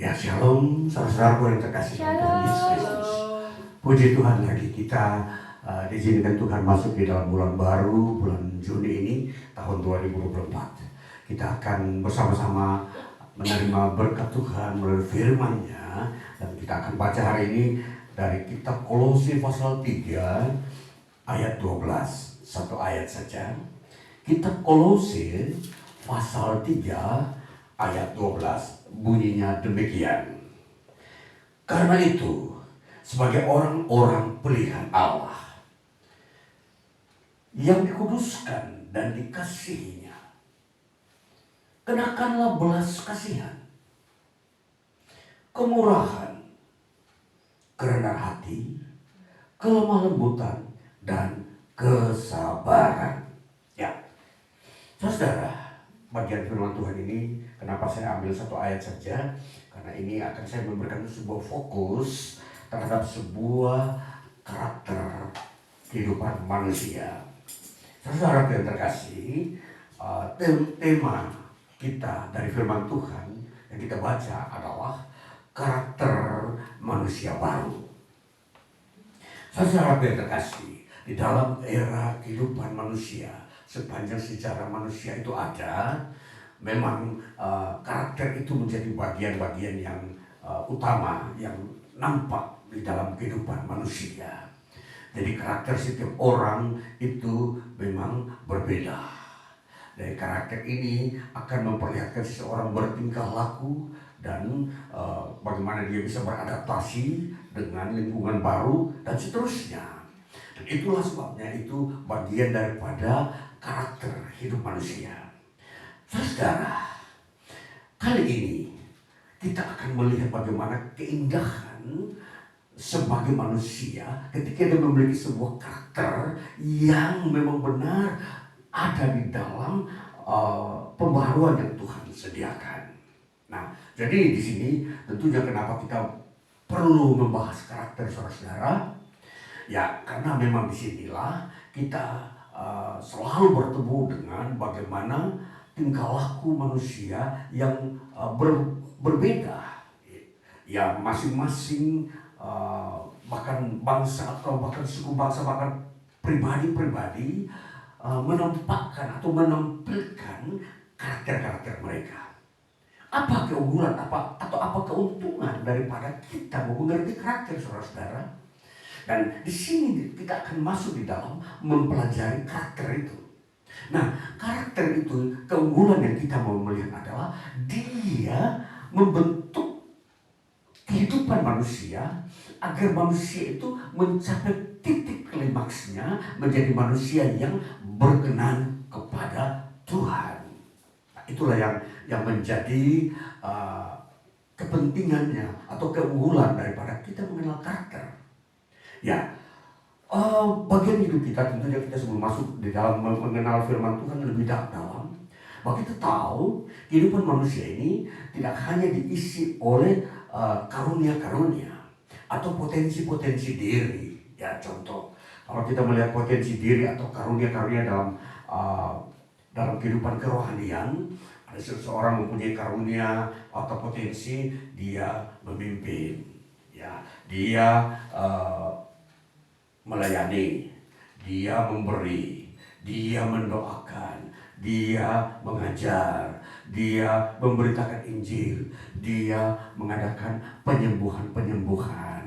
Ya, shalom, saudara-saudaraku yang terkasih dalam Tuhan Yesus Kristus. Puji Tuhan, lagi kita diizinkan Tuhan masuk di dalam bulan baru, bulan Juni ini, tahun 2024. Kita akan bersama-sama menerima berkat Tuhan melalui firman-Nya, dan kita akan baca hari ini dari kitab Kolose pasal 3 ayat 12, satu ayat saja. Kitab Kolose pasal 3 ayat 12 bunyinya demikian. Karena itu, sebagai orang-orang pilihan Allah yang dikuduskan dan dikasihinya, kenakanlah belas kasihan, kemurahan, kerendahan hati, kelemah lembutan, dan kesabaran. Ya, saudara, bagian firman Tuhan ini, kenapa saya ambil satu ayat saja? Karena ini akan saya memberikan sebuah fokus terhadap sebuah karakter kehidupan manusia. Saudara yang terkasih, tema kita dari firman Tuhan yang kita baca adalah karakter manusia baru. Saudara yang terkasih, di dalam era kehidupan manusia, sepanjang sejarah manusia itu ada, memang karakter itu menjadi bagian-bagian yang utama yang nampak di dalam kehidupan manusia. Jadi karakter setiap orang itu memang berbeda. Dari karakter ini akan memperlihatkan seseorang bertingkah laku dan bagaimana dia bisa beradaptasi dengan lingkungan baru dan seterusnya. Dan itulah sebabnya itu bagian daripada karakter hidup manusia. Saudara, kali ini kita akan melihat bagaimana keindahan sebagai manusia ketika dia memiliki sebuah karakter yang memang benar ada di dalam pembaruan yang Tuhan sediakan. Nah, jadi di sini tentunya kenapa kita perlu membahas karakter saudara-saudara? Ya, karena memang disinilah kita selalu bertemu dengan bagaimana tingkah laku manusia yang berbeda. Ya, masing-masing bahkan bangsa atau bahkan suku bangsa, bahkan pribadi-pribadi menampakkan atau menampilkan karakter-karakter mereka. Apa keunggulan atau apa keuntungan daripada kita mengerti karakter saudara-saudara? Dan di sini kita akan masuk di dalam mempelajari karakter itu. Nah, karakter itu, keunggulan yang kita mau melihat adalah dia membentuk kehidupan manusia agar manusia itu mencapai titik klimaksnya menjadi manusia yang berkenan kepada Tuhan. Nah, itulah yang menjadi kepentingannya atau keunggulan daripada kita mengenal karakter. Ya, bagian hidup kita tentunya kita sebelum masuk di dalam mengenal firman Tuhan lebih dalam, bahwa kita tahu kehidupan manusia ini tidak hanya diisi oleh karunia-karunia atau potensi-potensi diri. Ya, contoh, kalau kita melihat potensi diri atau karunia-karunia dalam kehidupan kerohanian, ada seseorang mempunyai karunia atau potensi dia memimpin, ya, dia melayani, dia memberi, dia mendoakan, dia mengajar, dia memberitakan Injil, dia mengadakan penyembuhan-penyembuhan.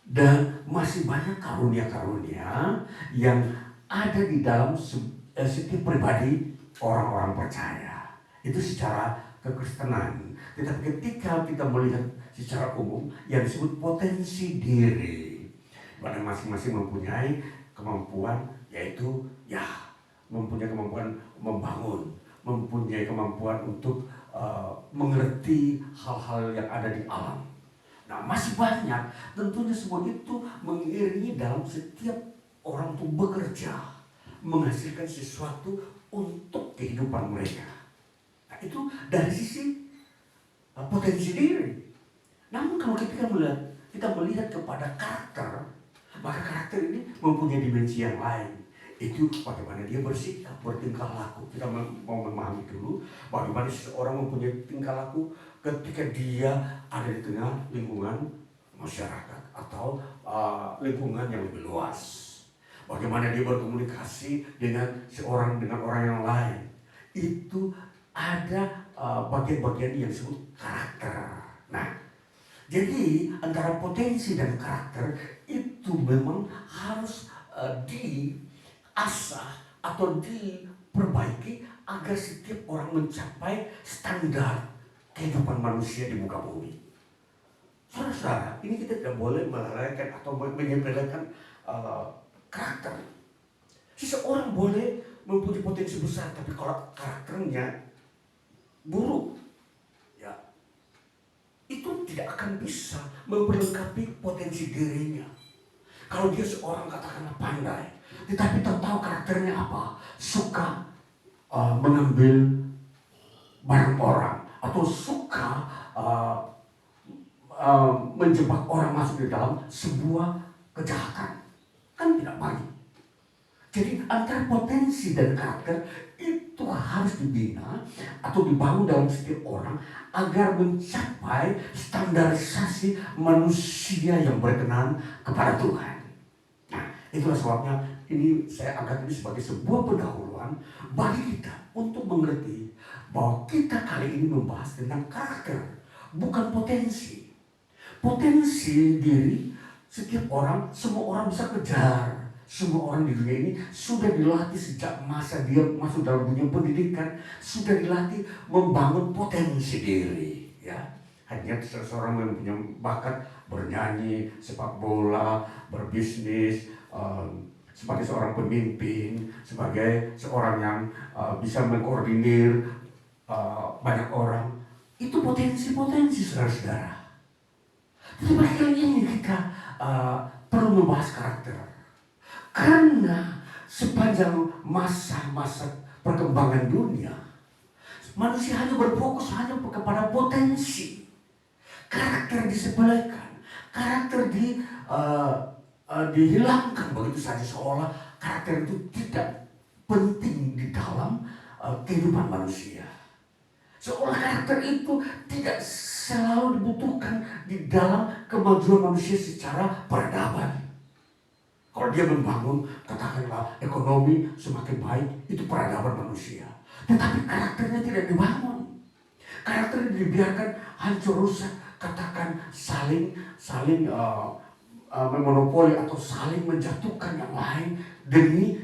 Dan masih banyak karunia-karunia yang ada di dalam setiap pribadi orang-orang percaya. Itu secara kekristenan. Tetapi ketika kita melihat secara umum yang disebut potensi diri, mana masing-masing mempunyai kemampuan, yaitu mempunyai kemampuan membangun, mempunyai kemampuan untuk mengerti hal-hal yang ada di alam. Nah, masih banyak tentunya semua itu mengiringi dalam setiap orang itu bekerja, menghasilkan sesuatu untuk kehidupan mereka. Nah, itu dari sisi potensi diri. Namun kalau kita melihat kepada karakter, maka karakter ini mempunyai dimensi yang lain, Itu bagaimana dia bersikap, bertingkah laku. Kita mau memahami dulu bagaimana seseorang mempunyai tingkah laku ketika dia ada di tengah lingkungan masyarakat atau lingkungan yang lebih luas. Bagaimana dia berkomunikasi dengan orang yang lain. Itu ada bagian-bagian yang disebut karakter. Nah, jadi antara potensi dan karakter itu memang harus diasah atau diperbaiki agar setiap orang mencapai standar kehidupan manusia di muka bumi. Saudara-saudara, ini kita tidak boleh melalaikan atau menyepelekan karakter. Seseorang boleh mempunyai potensi besar, tapi kalau karakternya buruk, ya itu tidak akan bisa memperlengkapi potensi dirinya. Kalau dia seorang katakanlah pandai, tetapi tahu karakternya apa, suka mengambil barang orang atau suka menjebak orang masuk di dalam sebuah kejahatan, kan tidak baik. Jadi antara potensi dan karakter itu harus dibina atau dibangun dalam setiap orang agar mencapai standarisasi manusia yang berkenan kepada Tuhan. Nah, itulah sebabnya ini saya angkat ini sebagai sebuah pendahuluan bagi kita untuk mengerti bahwa kita kali ini membahas tentang karakter, bukan potensi. Potensi diri setiap orang, semua orang bisa kejar. Semua orang di dunia ini sudah dilatih sejak masa dia masuk dalam dunia pendidikan, sudah dilatih membangun potensi diri. Ya, hanya seseorang yang punya bakat bernyanyi, sepak bola, berbisnis, sebagai seorang pemimpin, sebagai seorang yang bisa mengkoordinir banyak orang, itu potensi-potensi saudara-saudara. Tetapi kali ini kita perlu membahas karakter. Karena sepanjang masa-masa perkembangan dunia, manusia hanya berfokus hanya kepada potensi. Karakter disepelekan, karakter dihilangkan begitu saja, seolah karakter itu tidak penting di dalam kehidupan manusia. Seolah karakter itu tidak selalu dibutuhkan di dalam kemajuan manusia secara peradaban. Kalau dia membangun, katakanlah ekonomi semakin baik, itu peradaban manusia. Tetapi karakternya tidak dibangun. Karakternya dibiarkan hancur rusak, katakan saling memonopoli atau saling menjatuhkan yang lain demi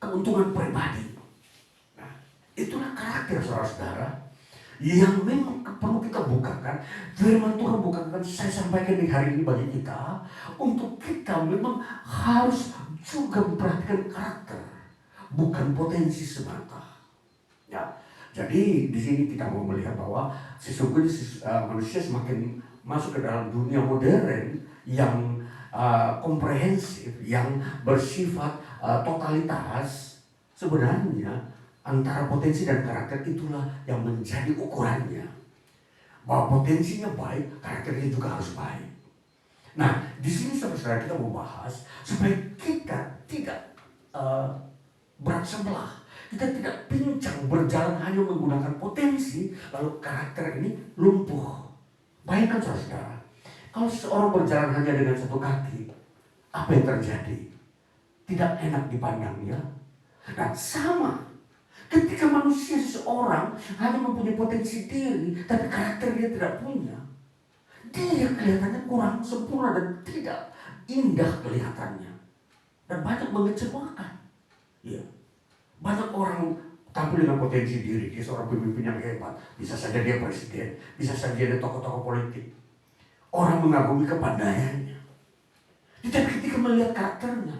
keuntungan pribadi. Nah, itulah karakter saudara-saudara yang memang perlu kita bukakan. Firman Tuhan bukakan, saya sampaikan di hari ini bagi kita, untuk kita memang harus juga memperhatikan karakter, bukan potensi semata. Ya, jadi di sini kita mau melihat bahwa sesungguhnya manusia semakin masuk ke dalam dunia modern yang komprehensif, yang bersifat totalitas. Sebenarnya antara potensi dan karakter itulah yang menjadi ukurannya. Bahwa potensinya baik, karakternya juga harus baik. Nah, di sini saudara-saudara kita mau bahas supaya kita tidak berat sebelah. Kita tidak pincang berjalan hanya menggunakan potensi, lalu karakter ini lumpuh. Bayangkan saudara-saudara, kalau seseorang berjalan hanya dengan satu kaki, apa yang terjadi? Tidak enak dipandangnya. Dan sama, ketika manusia seseorang hanya mempunyai potensi diri, tapi karakter dia tidak punya, dia kelihatannya kurang sempurna dan tidak indah kelihatannya. Dan banyak mengecewakan. Ya. Banyak orang tampil dengan potensi diri, dia seorang pemimpin yang hebat, bisa saja dia presiden, bisa saja dia tokoh-tokoh politik. Orang mengagumi kepandaiannya. Tetapi ketika melihat karakternya,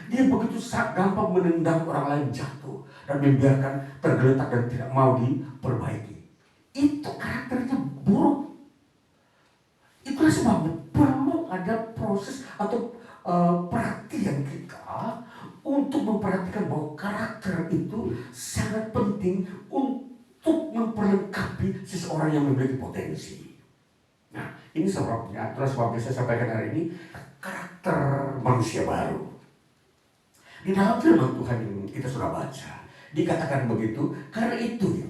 dia begitu gampang menendang orang lain jatuh dan membiarkan tergeletak dan tidak mau diperbaiki. Itu karakternya buruk. Itulah sebabnya perlu ada proses atau perhatian kita untuk memperhatikan bahwa karakter itu sangat penting untuk memperlengkapi seseorang yang memiliki potensi. Nah, ini sebabnya, itulah sebabnya saya sampaikan hari ini karakter manusia baru. Di dalam firman Tuhan yang kita sudah baca, dikatakan begitu, karena itu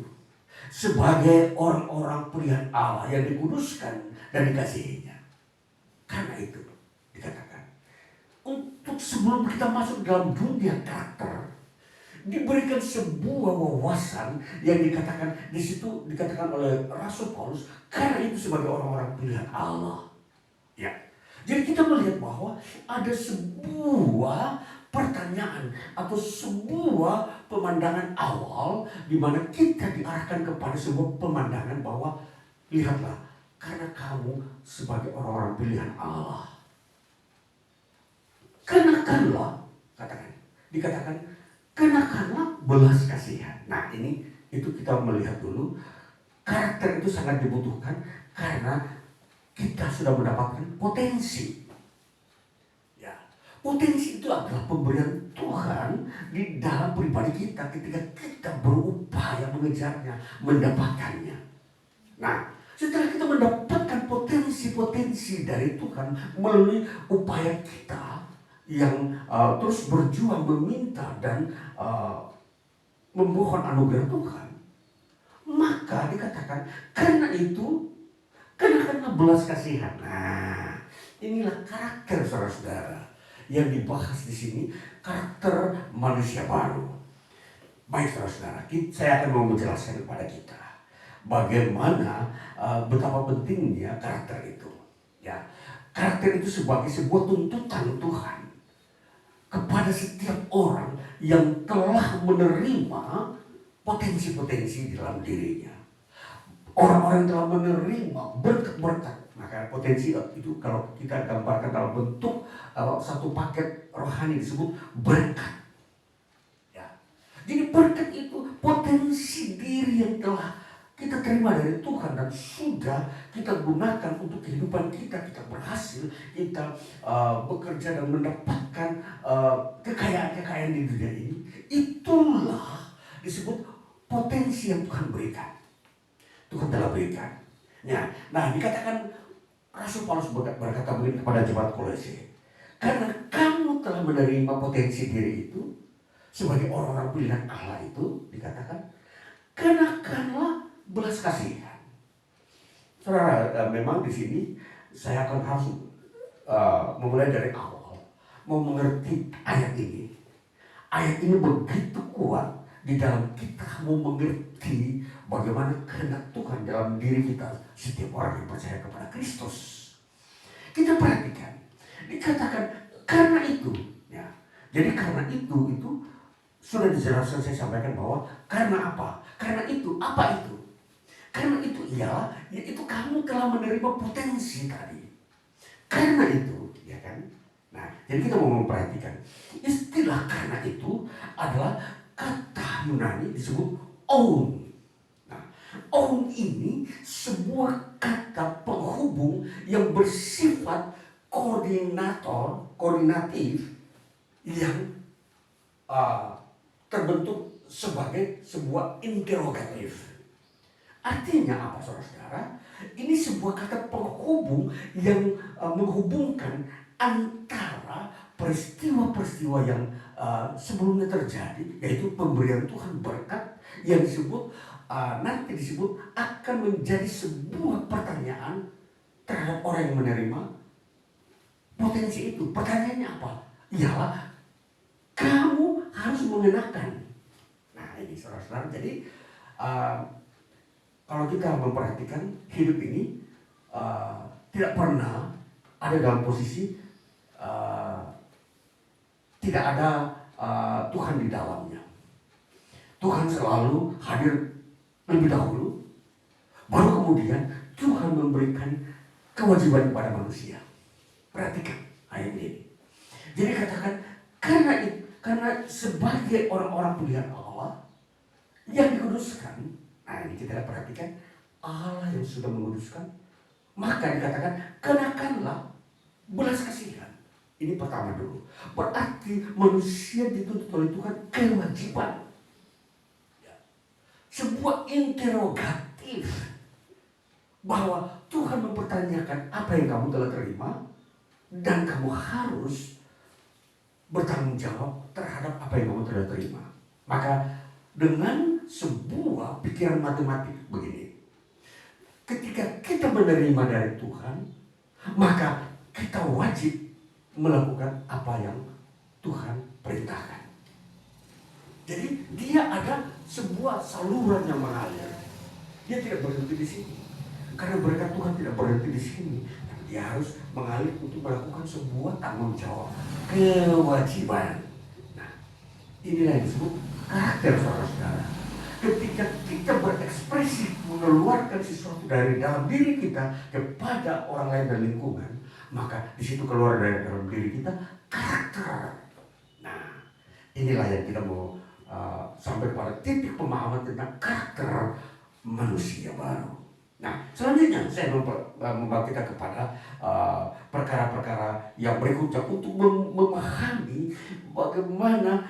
sebagai orang-orang pilihan Allah yang dikuduskan dan dikasihinya. Karena itu dikatakan, untuk sebelum kita masuk dalam dunia karakter, diberikan sebuah wawasan yang dikatakan di situ, dikatakan oleh Rasul Paulus, karena itu sebagai orang-orang pilihan Allah. Ya. Jadi kita melihat bahwa ada sebuah pertanyaan atau sebuah pemandangan awal di mana kita diarahkan kepada sebuah pemandangan bahwa lihatlah, karena kamu sebagai orang-orang pilihan Allah, kenakanlah, dikatakan kenakanlah belas kasihan. Nah, itu kita melihat dulu, karakter itu sangat dibutuhkan karena kita sudah mendapatkan potensi. Potensi itu adalah pemberian Tuhan di dalam pribadi kita ketika kita berupaya mengejarnya, mendapatkannya. Nah, setelah kita mendapatkan potensi-potensi dari Tuhan melalui upaya kita yang terus berjuang meminta dan memohon anugerah Tuhan, maka dikatakan karena itu kenakanlah belas kasihan. Nah, inilah karakter saudara-saudara yang dibahas di sini, karakter manusia baru. Baik saudara-saudara, saya akan mau menjelaskan kepada kita bagaimana betapa pentingnya karakter itu. Ya, karakter itu sebagai sebuah tuntutan Tuhan kepada setiap orang yang telah menerima potensi-potensi di dalam dirinya. Orang-orang yang telah menerima berkat-berkat. Maka potensi itu kalau kita gambarkan dalam bentuk satu paket rohani disebut berkat. Ya. Jadi berkat itu potensi diri yang telah kita terima dari Tuhan dan sudah kita gunakan untuk kehidupan kita. Kita berhasil, kita bekerja dan mendapatkan kekayaan-kekayaan di dunia ini. Itulah disebut potensi yang Tuhan berikan. Tuhan telah berikan. Ya. Nah, dikatakan Rasul Paulus berkata begini kepada jemaat Kolose, karena kamu telah menerima potensi diri itu sebagai orang-orang pilihan Allah itu, dikatakan kenakanlah belas kasihan. Saudara, memang di sini saya akan harus memulai dari awal, mau mengerti ayat ini. Ayat ini begitu kuat di dalam kita mau mengerti bagaimana kehendak Tuhan dalam diri kita setiap orang yang percaya kepada Kristus. Kita perhatikan, dikatakan karena itu, ya. Jadi karena itu sudah dijelaskan, saya sampaikan bahwa karena apa? Karena itu, apa itu? Karena itu ialah, yaitu kamu telah menerima potensi tadi. Karena itu, ya kan? Nah, jadi kita mau memperhatikan istilah karena itu adalah kata Yunani disebut oun. Nah, oun ini sebuah kata penghubung yang bersifat koordinatif yang terbentuk sebagai sebuah interrogatif. Artinya apa saudara-saudara? Ini sebuah kata penghubung yang menghubungkan antara peristiwa-peristiwa yang sebelumnya terjadi, yaitu pemberian Tuhan berkat yang disebut nanti disebut akan menjadi sebuah pertanyaan terhadap orang yang menerima potensi itu. Pertanyaannya apa? Ialah kamu harus mengenakan. Nah ini saudara-saudara, jadi kalau kita memperhatikan hidup ini tidak pernah ada dalam posisi tidak ada Tuhan di dalamnya. Tuhan selalu hadir lebih dahulu, baru kemudian Tuhan memberikan kewajiban kepada manusia. Perhatikan ayat ini. Jadi katakan karena sebagai orang-orang pilihan Allah yang dikuduskan. Nah ini kita perhatikan, Allah yang sudah menguduskan, maka dikatakan kenakanlah belas kasihan. Ini pertama dulu. Berarti manusia dituntut oleh Tuhan kewajiban. Sebuah interrogatif bahwa Tuhan mempertanyakan apa yang kamu telah terima dan kamu harus bertanggung jawab terhadap apa yang kamu telah terima. Maka dengan sebuah pikiran matematik begini, ketika kita menerima dari Tuhan, maka kita wajib melakukan apa yang Tuhan perintahkan. Jadi dia ada sebuah saluran yang mengalir. Dia tidak berhenti di sini. Karena berkat Tuhan tidak berhenti di sini. Tapi dia harus mengalir untuk melakukan sebuah tanggung jawab, kewajiban. Nah, inilah yang disebut karakter, saudara-saudara. Ketika kita berekspresi mengeluarkan sesuatu dari dalam diri kita kepada orang lain dan lingkungan, maka di situ keluar dari dalam diri kita karakter. Nah, inilah yang kita mau sampai pada titik pemahaman tentang karakter manusia baru. Nah, selanjutnya saya membawa kita kepada perkara-perkara yang berikutnya untuk memahami bagaimana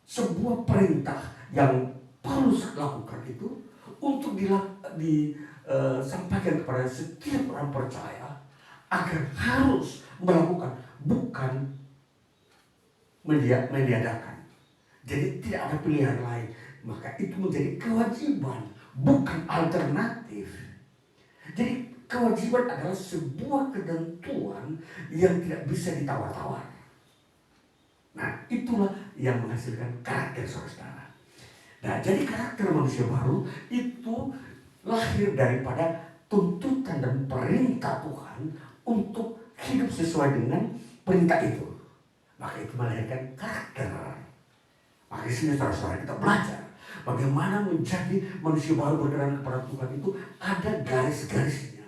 sebuah perintah yang Paulus lakukan itu untuk disampaikan kepada setiap orang percaya agar harus melakukan, bukan meniadakan. Jadi tidak ada pilihan lain. Maka itu menjadi kewajiban, bukan alternatif. Jadi kewajiban adalah sebuah ketentuan yang tidak bisa ditawar-tawar. Nah, itulah yang menghasilkan karakter, saudara. Nah, jadi karakter manusia baru itu lahir daripada tuntutan dan perintah Tuhan untuk hidup sesuai dengan perintah itu. Maka itu melahirkan karakter. Maka di sini, saudara-saudara, kita belajar bagaimana menjadi manusia baru berkenan kepada Tuhan itu ada garis-garisnya.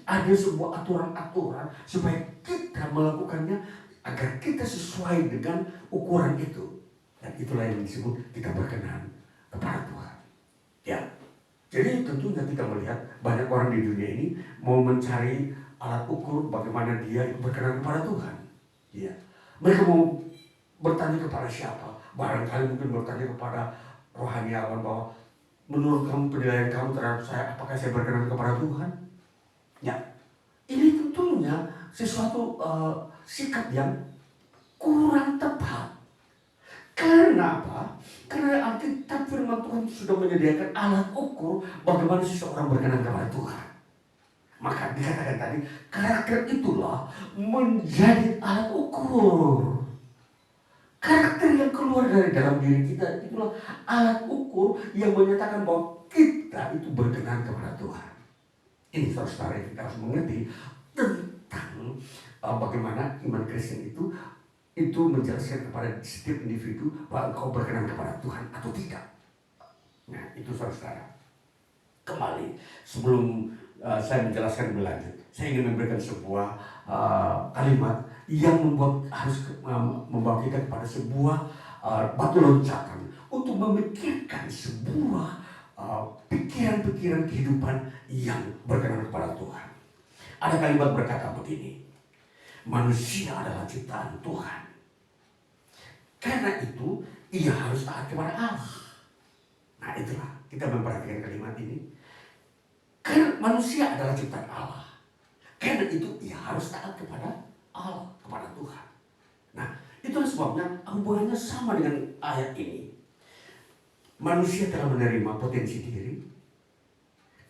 Ada sebuah aturan-aturan supaya kita melakukannya agar kita sesuai dengan ukuran itu. Dan itulah yang disebut kita berkenan kepada Tuhan. Ya, jadi tentunya kita melihat banyak orang di dunia ini mau mencari alat ukur bagaimana dia berkenan kepada Tuhan. Ya, mereka mau bertanya kepada siapa? Barangkali mungkin bertanya kepada rohaniawan bahwa menurut kamu, penilaian kamu terhadap saya, apakah saya berkenan kepada Tuhan? Ya, ini tentunya sesuatu sikap yang kurang tepat. Karena apa? Karena Alkitab firman Tuhan sudah menyediakan alat ukur bagaimana seseorang berkenan kepada Tuhan. Maka dikatakan tadi, karakter itulah menjadi alat ukur. Karakter yang keluar dari dalam diri kita itulah alat ukur yang menyatakan bahwa kita itu berkenan kepada Tuhan. Ini, saudara, yang kita harus mengerti tentang bagaimana iman Kristen itu menjelaskan kepada setiap individu bahwa engkau berkenan kepada Tuhan atau tidak. Nah, itu, saudara. Kembali, sebelum saya menjelaskan lebih lanjut, saya ingin memberikan sebuah kalimat yang harus membawa kita kepada sebuah batu loncatan untuk memikirkan sebuah pikiran-pikiran kehidupan yang berkenan kepada Tuhan. Ada kalimat berkata begini, manusia adalah ciptaan Tuhan. Karena itu ia harus taat kepada Allah. Nah, itulah kita memperhatikan kalimat ini. Karena manusia adalah ciptaan Allah. Karena itu ia harus taat kepada Allah, kepada Tuhan. Nah, itulah sebabnya hubungannya sama dengan ayat ini. Manusia telah menerima potensi diri.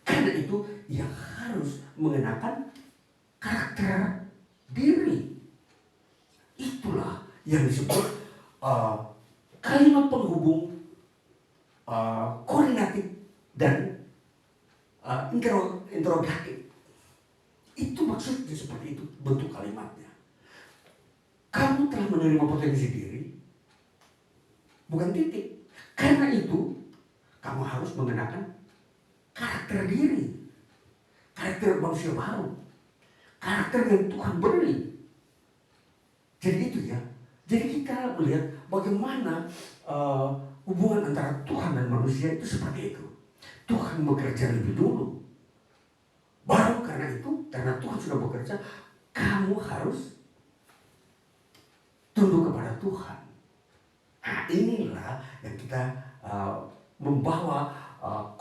Karena itu ia harus mengenakan karakter diri. Itulah yang disebut kalimat penghubung koordinatif dan interrogatif. Itu maksudnya seperti itu bentuk kalimatnya. Kamu telah menerima potensi diri, bukan titik. Karena itu kamu harus mengenakan karakter diri, karakter manusia baru, karakter yang Tuhan beri. Jadi itu ya. Jadi kita melihat bagaimana hubungan antara Tuhan dan manusia itu seperti itu. Tuhan bekerja lebih dulu. Baru karena itu, karena Tuhan sudah bekerja, kamu harus tunduk kepada Tuhan. Nah, inilah yang kita membawa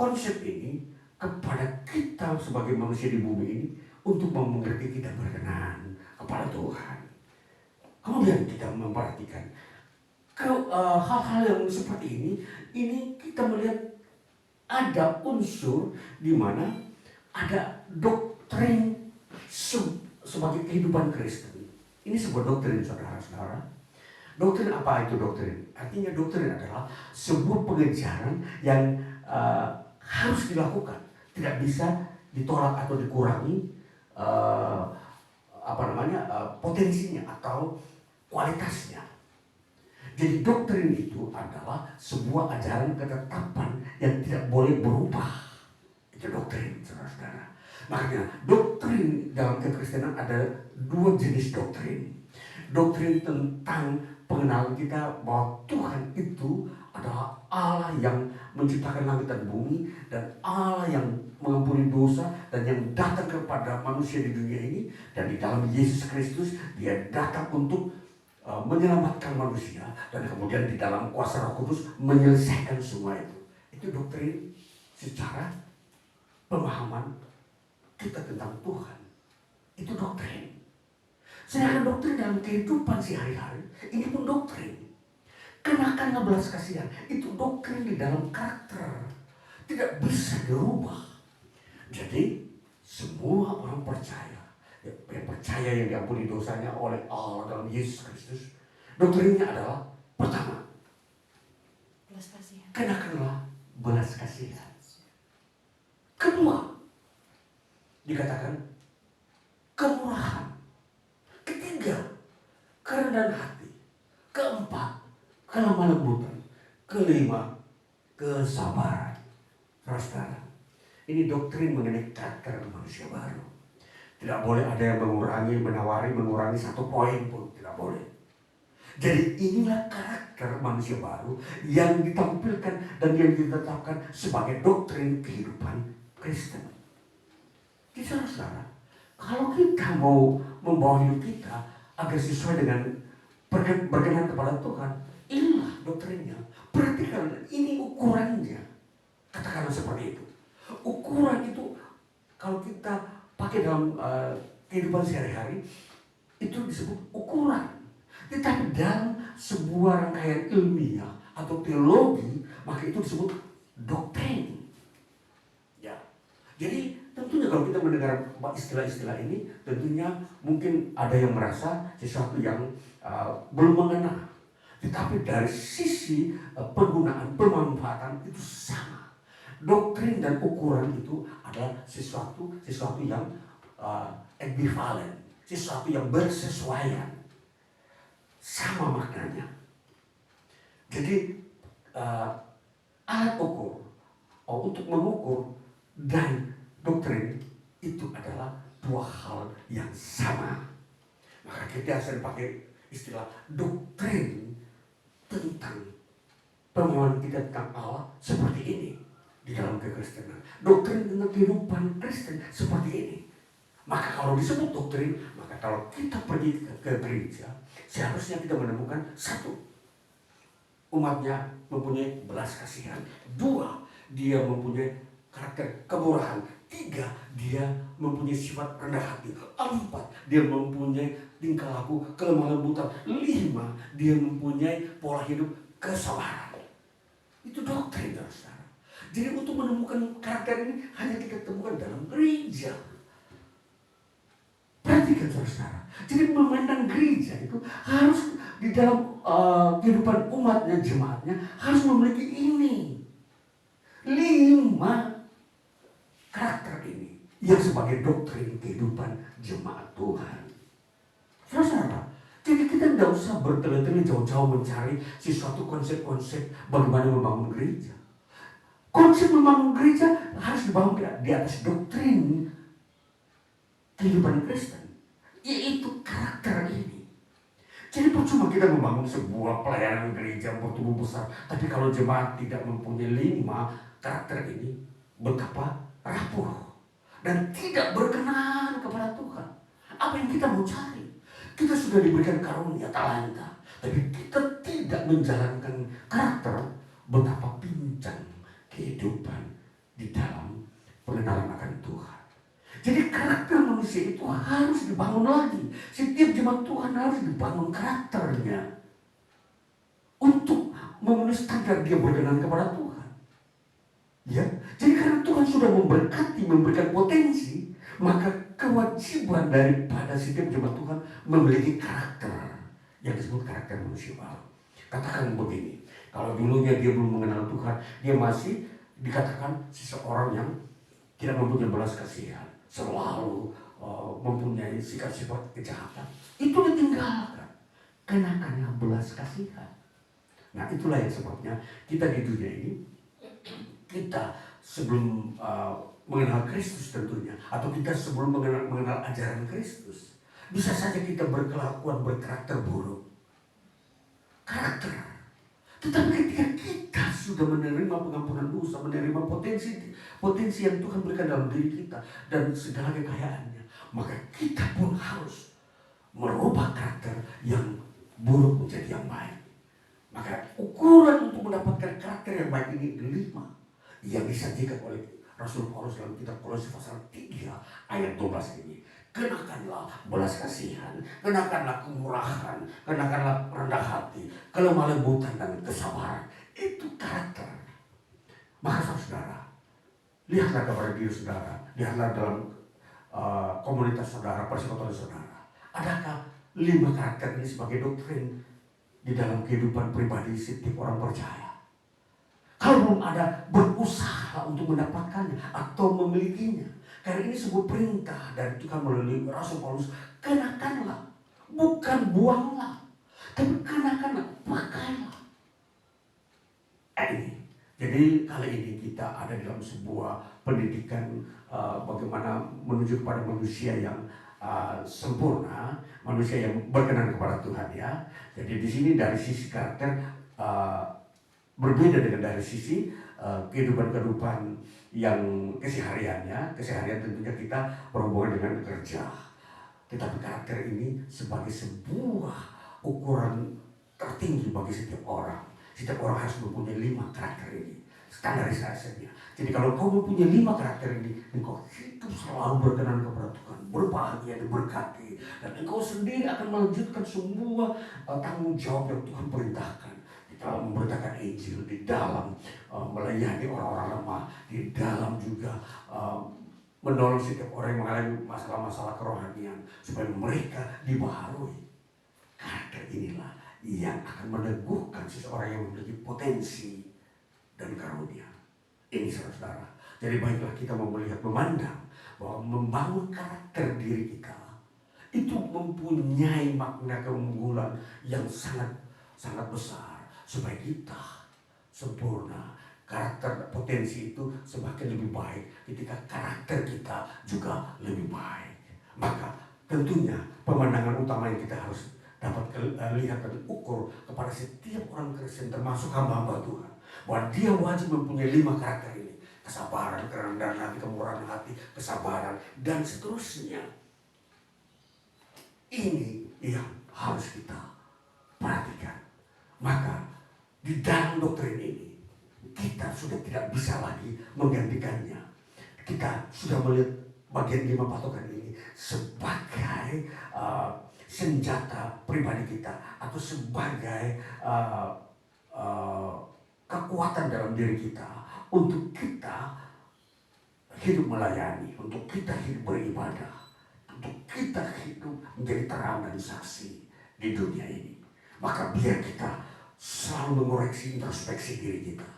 konsep ini kepada kita sebagai manusia di bumi ini untuk mengerti kita berkenan kepada Tuhan. Kemudian kita memperhatikan hal-hal yang seperti ini kita melihat ada unsur di mana ada doktrin sebagai kehidupan Kristen. Ini sebuah doktrin, saudara-saudara. Doktrin apa itu doktrin? Artinya doktrin adalah sebuah pengejaran yang harus dilakukan, tidak bisa ditolak atau dikurangi potensinya atau kualitasnya. Jadi doktrin itu adalah sebuah ajaran ketetapan yang tidak boleh berubah. Itu doktrin, saudara-saudara. Makanya doktrin dalam kekristenan ada dua jenis doktrin. Doktrin tentang pengenalan kita bahwa Tuhan itu adalah Allah yang menciptakan langit dan bumi, dan Allah yang mengampuni dosa dan yang datang kepada manusia di dunia ini, dan di dalam Yesus Kristus dia datang untuk menyelamatkan manusia, dan kemudian di dalam kuasa Roh Kudus menyelesaikan semua itu. Itu doktrin secara pemahaman kita tentang Tuhan. Itu doktrin. Sedangkan doktrin dalam kehidupan sehari-hari, ini pun doktrin. Kenakanlah belas kasihan, itu doktrin di dalam karakter, tidak bisa dirubah. Jadi semua orang percaya, yang percaya yang diampuni dosanya oleh Allah dalam Yesus Kristus, doktrinnya adalah pertama, belas kasihan. kenakanlah belas kasihan. Kedua, dikatakan kemurahan. Ketiga, kerendahan hati. Keempat, kelemah lembutan. Kelima, kesabaran. Saudara, ini doktrin mengenai karakter manusia baru. Tidak boleh ada yang mengurangi satu poin pun, tidak boleh. Jadi inilah karakter manusia baru yang ditampilkan dan yang ditetapkan sebagai doktrin kehidupan Kristen. Jadi saudara, kalau kita mau membawa hidup kita agar sesuai dengan berkenan kepada Tuhan, inilah doktrinnya. Perhatikan, ini ukurannya. Katakanlah seperti itu. Ukuran itu kalau kita pakai dalam kehidupan sehari-hari, itu disebut ukuran. Tetapi dalam sebuah rangkaian ilmiah atau teologi, maka itu disebut doktrin. Ya. Jadi tentunya kalau kita mendengar istilah-istilah ini, tentunya mungkin ada yang merasa sesuatu yang belum mengena. Tetapi dari sisi penggunaan, pemanfaatan itu sama. Doktrin dan ukuran itu adalah sesuatu yang ekvivalen, sesuatu yang bersesuaian, sama maknanya. Jadi alat ukur untuk mengukur dan doktrin itu adalah dua hal yang sama. Maka kita sering pakai istilah doktrin tentang pemahaman kita tentang Allah seperti ini di dalam kekristenan. Doktrin tentang kehidupan Kristen seperti ini. Maka kalau disebut doktrin, maka kalau kita pergi ke gereja, seharusnya kita menemukan satu, umatnya mempunyai belas kasihan. Dua, dia mempunyai karakter kemurahan. Tiga, dia mempunyai sifat rendah hati. Empat, dia mempunyai tingkah laku kelemah lembutan. Lima, dia mempunyai pola hidup kesabaran. Itu doktrin, saudara. Jadi untuk menemukan karakter ini hanya kita temukan dalam gereja. Perhatikan saudara. Jadi memandang gereja itu harus di dalam kehidupan umatnya, jemaatnya harus memiliki ini. 5 karakter ini yang sebagai doktrin kehidupan jemaat Tuhan. Saudara, jadi kita tidak usah bertele-tele jauh-jauh mencari sesuatu konsep-konsep bagaimana membangun gereja. Konsep membangun gereja harus dibangun di atas doktrin kehidupan Kristen, yaitu karakter ini. Jadi percuma kita membangun sebuah pelayanan gereja bertumbuh besar, tapi kalau jemaat tidak mempunyai 5 karakter ini, betapa rapuh dan tidak berkenan kepada Tuhan. Apa yang kita mau cari? Kita sudah diberikan karunia talenta, tapi kita tidak menjalankan karakter, betapa pincang kehidupan di dalam pengenalan akan Tuhan. Jadi karakter manusia itu harus dibangun lagi. Setiap jemaat Tuhan harus dibangun karakternya untuk memenuhi standar dia berkenan kepada Tuhan. Ya, jadi karena Tuhan sudah memberkati, memberikan potensi, maka kewajiban daripada setiap jemaat Tuhan memiliki karakter yang disebut karakter manusia baru. Katakan begini, kalau dulunya dia belum mengenal Tuhan, dia masih dikatakan seseorang yang tidak mempunyai belas kasihan, selalu mempunyai sifat-sifat kejahatan. Itu ditinggalkan, kenakanlah belas kasihan. Nah, itulah yang sebabnya kita di dunia ini, kita sebelum mengenal Kristus tentunya, atau kita sebelum mengenal ajaran Kristus, bisa saja kita berkelakuan berkarakter buruk. Karakter. Tetapi ketika kita sudah menerima pengampunan dosa, menerima potensi yang Tuhan berikan dalam diri kita dan segala kekayaannya, maka kita pun harus merubah karakter yang buruk menjadi yang baik. Maka ukuran untuk mendapatkan karakter yang baik ini 5 yang disajikan oleh Rasul Paulus dalam kitab Kolose pasal 3 ayat 12 ini. Kenakanlah belas kasihan, kenakanlah kemurahan, kenakanlah rendah hati, kelemah lembutan dan kesabaran. Itu karakter. Maka saudara, lihatlah kepada diri saudara, lihatlah dalam komunitas saudara, persekutuan saudara. Adakah 5 karakter ini sebagai doktrin di dalam kehidupan pribadi setiap orang percaya? Kalau belum ada, berusaha untuk mendapatkannya atau memilikinya. Karena ini sebuah perintah dari Tuhan melalui Rasul Paulus. Kenakanlah, bukan buanglah, tapi kenakanlah, pakailah. Jadi kali ini kita ada dalam sebuah pendidikan bagaimana menuju kepada manusia yang sempurna, manusia yang berkenan kepada Tuhan, ya. Jadi di sini dari sisi karakter berbeda dengan dari sisi kehidupan yang keseharian tentunya kita berhubungan dengan kerja. Tetapi karakter ini sebagai sebuah ukuran tertinggi bagi setiap orang. Setiap orang harus mempunyai 5 karakter ini, standarisasinya. Jadi kalau kau mempunyai 5 karakter ini, engkau hidup selalu berkenan kepada Tuhan, berbahagia, diberkati, dan engkau sendiri akan melanjutkan semua tanggung jawab yang Tuhan perintahkan. Di dalam memberitakan Injil, di dalam melayani orang-orang lemah, di dalam juga menolong setiap orang yang mengalami masalah-masalah kerohanian supaya mereka dibaharui. Karakter inilah yang akan meneguhkan seseorang yang memiliki potensi dan karunia. Ini saudara. Jadi baiklah kita mau melihat, memandang bahwa membangun karakter diri kita itu mempunyai makna keunggulan yang sangat besar supaya kita sempurna. Karakter potensi itu semakin lebih baik ketika karakter kita juga lebih baik. Maka tentunya pemandangan utama yang kita harus dapat lihat dan ukur kepada setiap orang Kristen termasuk hamba-hamba Tuhan, bahwa dia wajib mempunyai 5 karakter ini: kesabaran, kerendahan hati, kemurahan hati, kesabaran, dan seterusnya. Ini yang harus kita perhatikan. Maka di dalam doktrin ini kita sudah tidak bisa lagi menggantikannya. Kita sudah melihat bagian 5 patokan ini sebagai senjata pribadi kita, atau sebagai kekuatan dalam diri kita untuk kita hidup melayani, untuk kita hidup beribadah, untuk kita hidup menjadi terang dan saksi di dunia ini. Maka biar kita selalu mengoreksi introspeksi diri kita.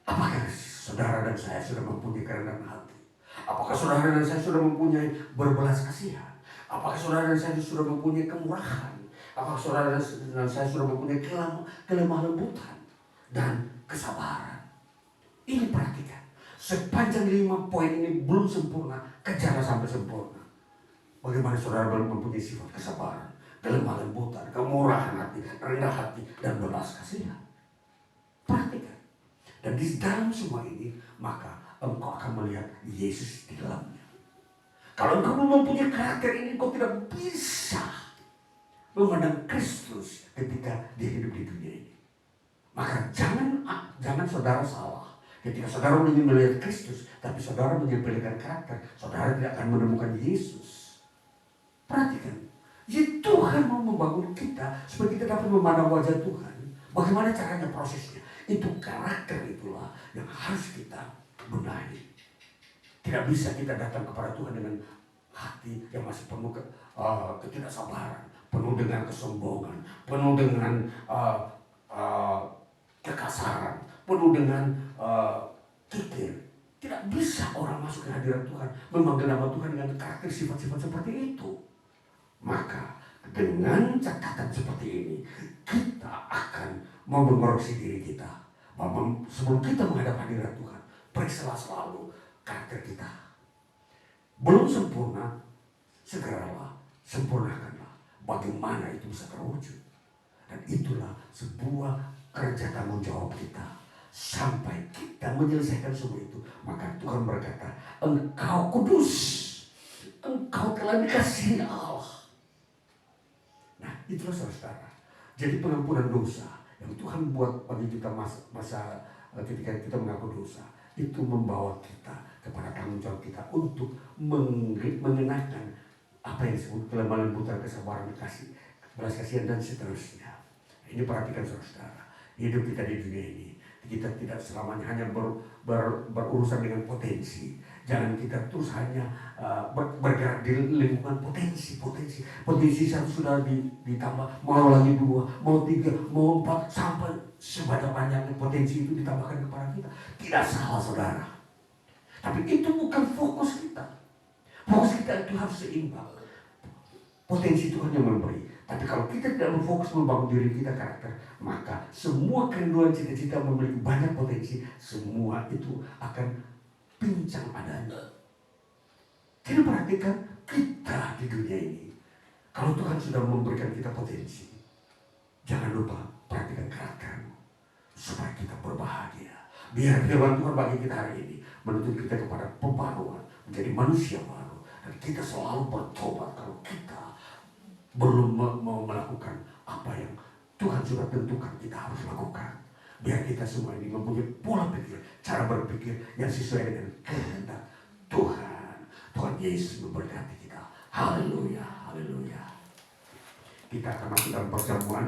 Apakah saudara dan saya sudah mempunyai kerendahan hati? Apakah saudara dan saya sudah mempunyai berbelas kasihan? Apakah saudara dan saya sudah mempunyai kemurahan? Apakah saudara dan saya sudah mempunyai kelemah lembutan dan kesabaran? Ini perhatikan. Sepanjang 5 poin ini belum sempurna, kejar sampai sempurna. Bagaimana saudara mempunyai sifat kesabaran, kelemah lembutan, kemurahan hati, rendah hati, dan belas kasihan? Perhatikan. Dan di dalam semua ini, maka engkau akan melihat Yesus di dalamnya. Kalau engkau belum mempunyai karakter ini, engkau tidak bisa memandang Kristus ketika dia hidup di dunia ini. Maka jangan saudara salah Ketika saudara ingin melihat Kristus, tapi saudara menyempelekan karakter, saudara tidak akan menemukan Yesus. Perhatikan, jadi Tuhan mau membangun kita supaya kita dapat memandang wajah Tuhan. Bagaimana caranya prosesnya? Itu karakter itulah yang harus kita benahi. Tidak bisa kita datang kepada Tuhan dengan hati yang masih penuh ketidaksabaran, penuh dengan kesombongan, penuh dengan kekasaran, penuh dengan kikir. Tidak bisa orang masuk ke hadirat Tuhan, memanggil nama Tuhan dengan karakter sifat-sifat seperti itu. Maka dengan catatan seperti ini, kita akan mengoreksi diri kita. Bahwa sebelum kita menghadap hadirat Tuhan, periksalah selalu karakter kita. Belum sempurna, segeralah sempurnakanlah. Bagaimana itu bisa terwujud? Dan itulah sebuah kerja tanggung jawab kita. Sampai kita menyelesaikan semua itu, maka Tuhan berkata, engkau kudus, engkau telah dikasihi Allah. Nah, itulah saudara. Jadi pengampunan dosa yang Tuhan buat bagi kita masa ketika kita mengaku dosa, itu membawa kita kepada tanggung jawab kita untuk mengenakan apa yang disebut kelembalan putar kesabaran, kasih, belas kasihan dan seterusnya. Ini perhatikan saudara, hidup kita di dunia ini, kita tidak selamanya hanya berurusan dengan potensi. Jangan kita terus hanya bergerak di lingkungan potensi. Potensi satu sudah ditambah, mau lagi 2, mau 3, mau 4, sampai sebanyak-banyaknya potensi itu ditambahkan kepada kita. Tidak salah saudara. Tapi itu bukan fokus kita. Fokus kita itu harus seimbang. Potensi Tuhan yang memberi. Tapi kalau kita tidak berfokus membangun diri kita karakter, maka semua kerinduan cita-cita memiliki banyak potensi, semua itu akan pincang adanya. Jadi perhatikan kita di dunia ini. Kalau Tuhan sudah memberikan kita potensi, jangan lupa perhatikan karaktermu supaya kita berbahagia. Biar firman Tuhan bagi kita hari ini menuntut kita kepada pembaruan, menjadi manusia baru, dan kita selalu bertobat kalau kita belum mau melakukan apa yang Tuhan sudah tentukan kita harus lakukan. Biar kita semua ini mempunyai pola pikir, cara berpikir yang sesuai dengan kehendak Tuhan. Tuhan Yesus memberkati kita. Haleluya, haleluya. Kita akan masuk dalam perjamuan.